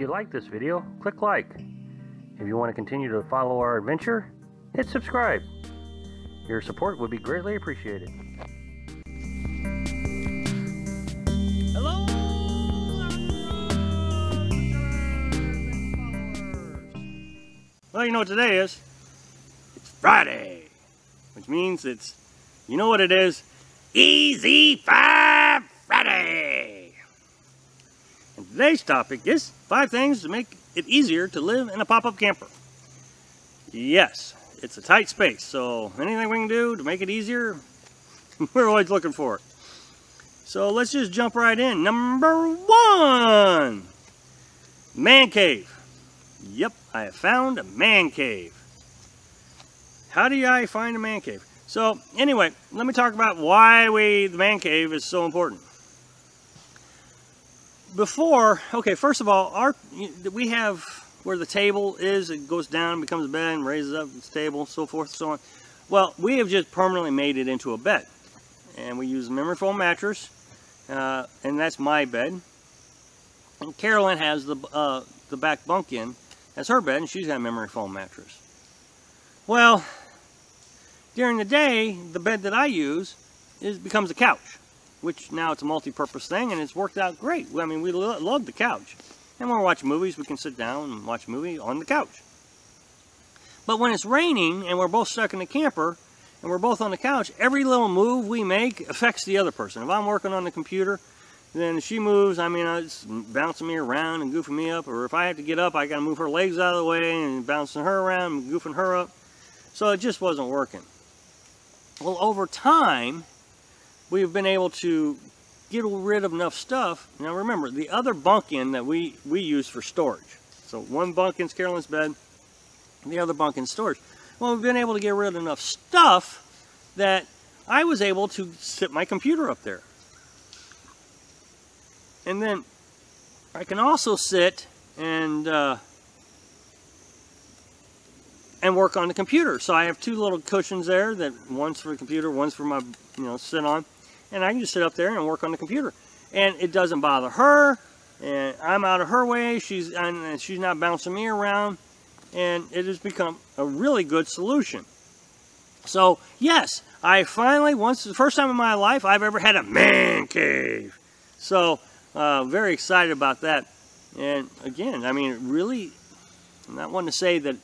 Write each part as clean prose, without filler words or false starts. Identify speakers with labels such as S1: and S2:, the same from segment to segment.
S1: If you like this video, click like. If you want to continue to follow our adventure, hit subscribe. Your support would be greatly appreciated. Hello, well, you know what today is? It's Friday, which means it's, you know what it is? Easy 5 Friday. And today's topic is 5 things to make it easier to live in a pop-up camper. Yes, it's a tight space, so anything we can do to make it easier, we're always looking for it. So let's just jump right in. Number 1, man cave. Yep, I have found a man cave. How do I find a man cave? So anyway, let me talk about why the man cave is so important. Okay, first of all, we have where the table is, it goes down, becomes a bed, and raises up, it's a table, so forth and so on. Well, we have just permanently made it into a bed. And we use a memory foam mattress, and that's my bed. And Carolyn has the back bunk in as her bed, and she's got a memory foam mattress. Well, during the day, the bed that I use becomes a couch, which now it's a multi-purpose thing, and it's worked out great. I mean, we love the couch. And when we're watching movies, we can sit down and watch a movie on the couch. But when it's raining, and we're both stuck in the camper, and we're both on the couch, every little move we make affects the other person. If I'm working on the computer, then she moves, I mean, it's bouncing me around and goofing me up. Or if I have to get up, I got to move her legs out of the way and bouncing her around and goofing her up. So it just wasn't working. Well, over time, we've been able to get rid of enough stuff. Now remember, the other bunk in that we use for storage. So one bunk in's Carolyn's bed, the other bunk in storage. Well, we've been able to get rid of enough stuff that I was able to sit my computer up there. And then I can also sit and work on the computer. So I have 2 little cushions there, that one's for the computer, one's for my, sit on. And I can just sit up there and work on the computer. And it doesn't bother her, and I'm out of her way, she's not bouncing me around, and it has become a really good solution. So, yes, I finally, the first time in my life I've ever had a man cave. So, very excited about that. And again, I mean, really, I'm not wanting to say that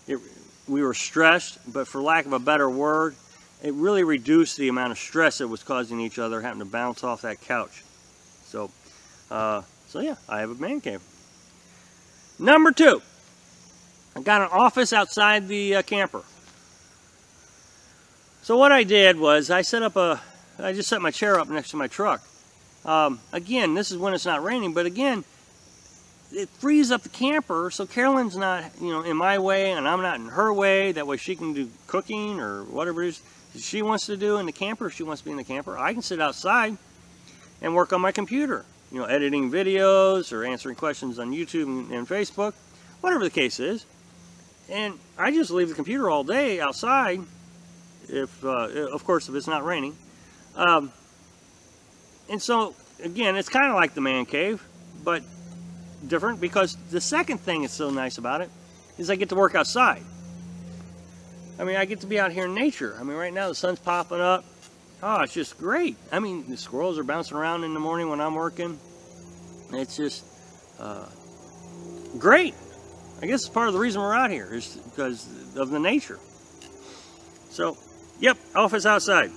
S1: we were stressed, but for lack of a better word, it really reduced the amount of stress it was causing each other, having to bounce off that couch. So yeah, I have a man cave. Number 2, I got an office outside the camper. So what I did was I just set my chair up next to my truck. Again, this is when it's not raining, but again, it frees up the camper, so Carolyn's not, in my way, and I'm not in her way. That way she can do cooking or whatever it is she wants to do in the camper. If she wants to be in the camper, I can sit outside and work on my computer, editing videos or answering questions on YouTube and Facebook, whatever the case is. And I just leave the computer all day outside, of course, if it's not raining. And so, again, it's kind of like the man cave, but different, because the second thing that's so nice about it is I get to work outside. I mean, I get to be out here in nature. I mean, right now the sun's popping up. Oh, it's just great. I mean, the squirrels are bouncing around in the morning when I'm working. It's just great. I guess it's part of the reason we're out here, is because of the nature. So, yep, office outside.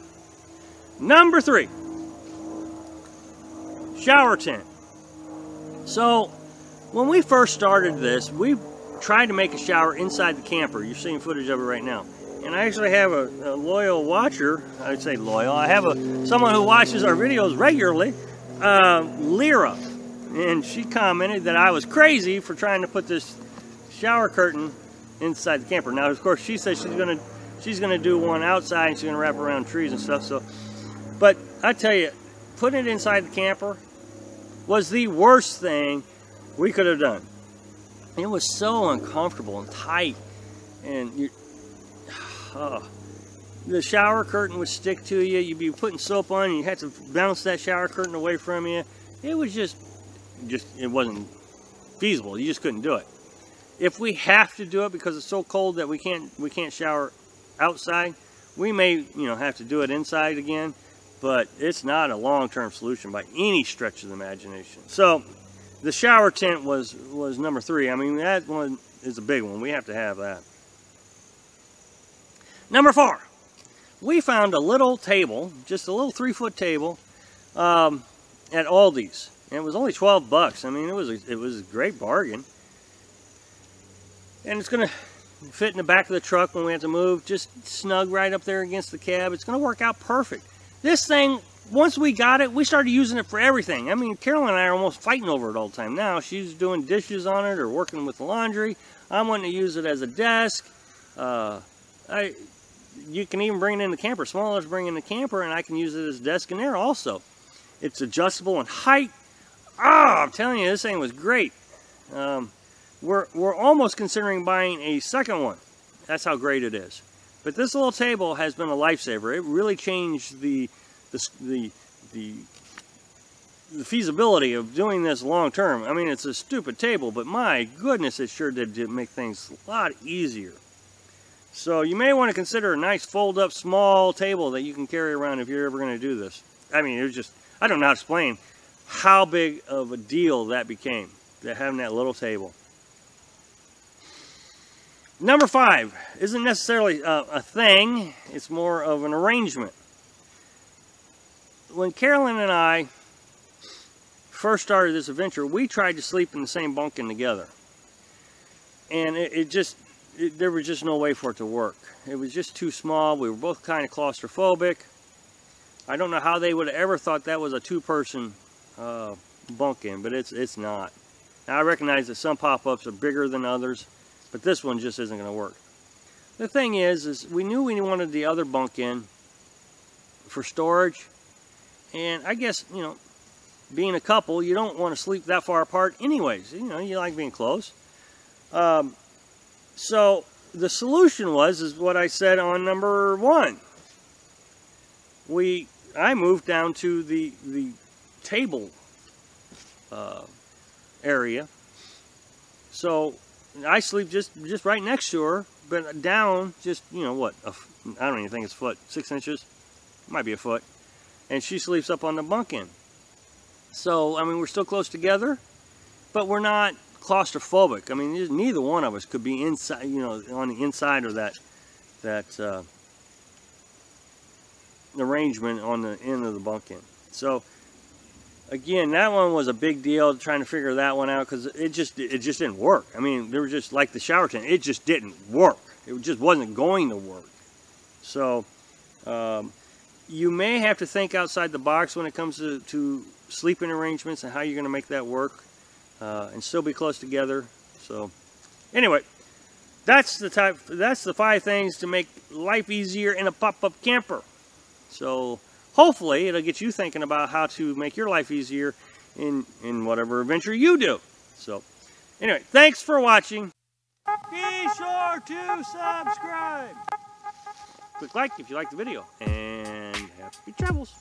S1: Number 3, shower tent. So, when we first started this, we tried to make a shower inside the camper. You're seeing footage of it right now. And I actually have a loyal watcher. I'd say loyal. I have someone who watches our videos regularly, Lyra. And she commented that I was crazy for trying to put this shower curtain inside the camper. Now, of course, she says she's gonna do one outside, and she's gonna wrap around trees and stuff. So, but I tell you, putting it inside the camper was the worst thing we could have done. It was so uncomfortable and tight, and the shower curtain would stick to you. You'd be putting soap on, and you had to bounce that shower curtain away from you. It was it wasn't feasible. You just couldn't do it. If we have to do it because it's so cold that we can't shower outside, we may, have to do it inside again, but it's not a long-term solution by any stretch of the imagination. So the shower tent was number 3. I mean, that one is a big one. We have to have that. Number 4, we found a little table, just a little 3-foot table, at Aldi's. And it was only $12. I mean, it was a great bargain. And it's going to fit in the back of the truck when we have to move, just snug right up there against the cab. It's going to work out perfect. This thing, once we got it, we started using it for everything. I mean, Carolyn and I are almost fighting over it all the time now. She's doing dishes on it or working with the laundry. I'm wanting to use it as a desk. You can even bring it in the camper. Small enough to bring in the camper, and I can use it as a desk in there also. It's adjustable in height. I'm telling you, this thing was great. We're almost considering buying a second one. That's how great it is. But this little table has been a lifesaver. It really changed the feasibility of doing this long term. I mean, it's a stupid table, but my goodness, it sure did make things a lot easier. So you may want to consider a nice fold-up small table that you can carry around if you're ever going to do this. I mean, I don't know how to explain how big of a deal that became, having that little table. Number 5 isn't necessarily a thing, it's more of an arrangement. When Carolyn and I first started this adventure, we tried to sleep in the same bunkin together. And there was just no way for it to work. It was just too small. We were both kind of claustrophobic. I don't know how they would have ever thought that was a 2-person bunk-in, but it's not. Now, I recognize that some pop-ups are bigger than others, but this one just isn't going to work. The thing is we knew we wanted the other bunk-in for storage, and I guess, being a couple, you don't want to sleep that far apart anyways. You like being close. So the solution is what I said on number 1. I moved down to the table area, so I sleep just right next to her, but down just I don't even think it's a foot, 6 inches, might be a foot, and she sleeps up on the bunk-in. So I mean, we're still close together, but we're not claustrophobic. I mean, neither one of us could be inside, on the inside of that arrangement on the end of the bunk-in. So again, that one was a big deal, trying to figure that one out, because it just didn't work. I mean, they were just like the shower tent. It just didn't work. It just wasn't going to work. So you may have to think outside the box when it comes to sleeping arrangements and how you're going to make that work and still be close together. So anyway, that's the 5 things to make life easier in a pop-up camper. So hopefully it'll get you thinking about how to make your life easier in whatever adventure you do. So anyway, thanks for watching. Be sure to subscribe. Click like if you like the video, and happy travels.